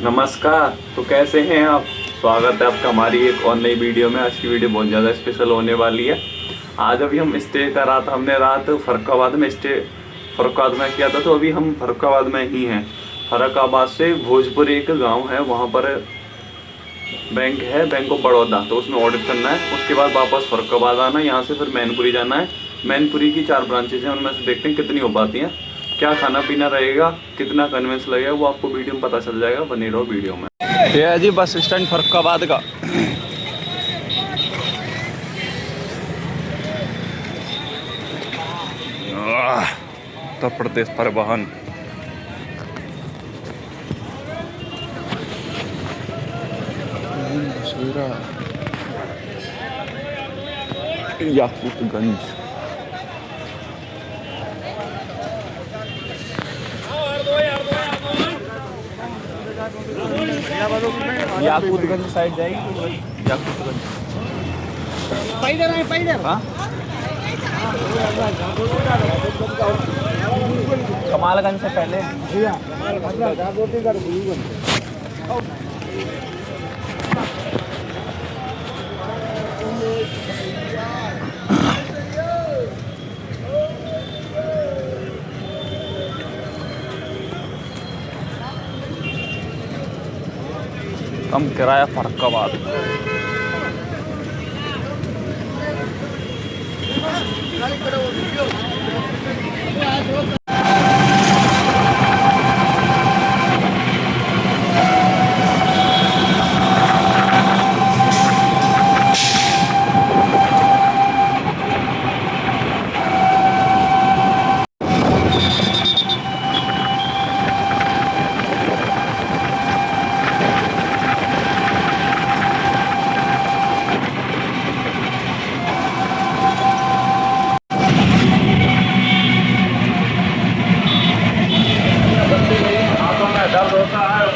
नमस्कार। तो कैसे हैं आप? स्वागत है आपका हमारी एक और नई वीडियो में। आज की वीडियो बहुत ज़्यादा स्पेशल होने वाली है। आज अभी हम स्टे करा था, हमने रात फर्रुखाबाद में फर्रुखाबाद में किया था। तो अभी हम फर्रुखाबाद में ही हैं। फर्रुखाबाद से भोजपुर एक गांव है, वहां पर बैंक है, बैंक ऑफ बड़ौदा। तो उसमें ऑडिट करना है, उसके बाद वापस फर्रुखाबाद आना है। यहाँ से फिर मैनपुरी जाना है। मैनपुरी की 4 ब्रांचेज हैं, उनमें से देखते हैं कितनी हो पाती हैं। क्या खाना पीना रहेगा, कितना कन्वेंस लगेगा, वो आपको वीडियो में पता चल जाएगा। बने रहो वीडियो में। ये है जी बस स्टैंड फर्रुखाबाद का। उत्तर प्रदेश परिवहन। याकूतगंज। याकूतगंज साइड जाएगी। याकूतगंज हाँ, कमालगंज से पहले। कम किराया फर्रुखाबाद। दर्द होता है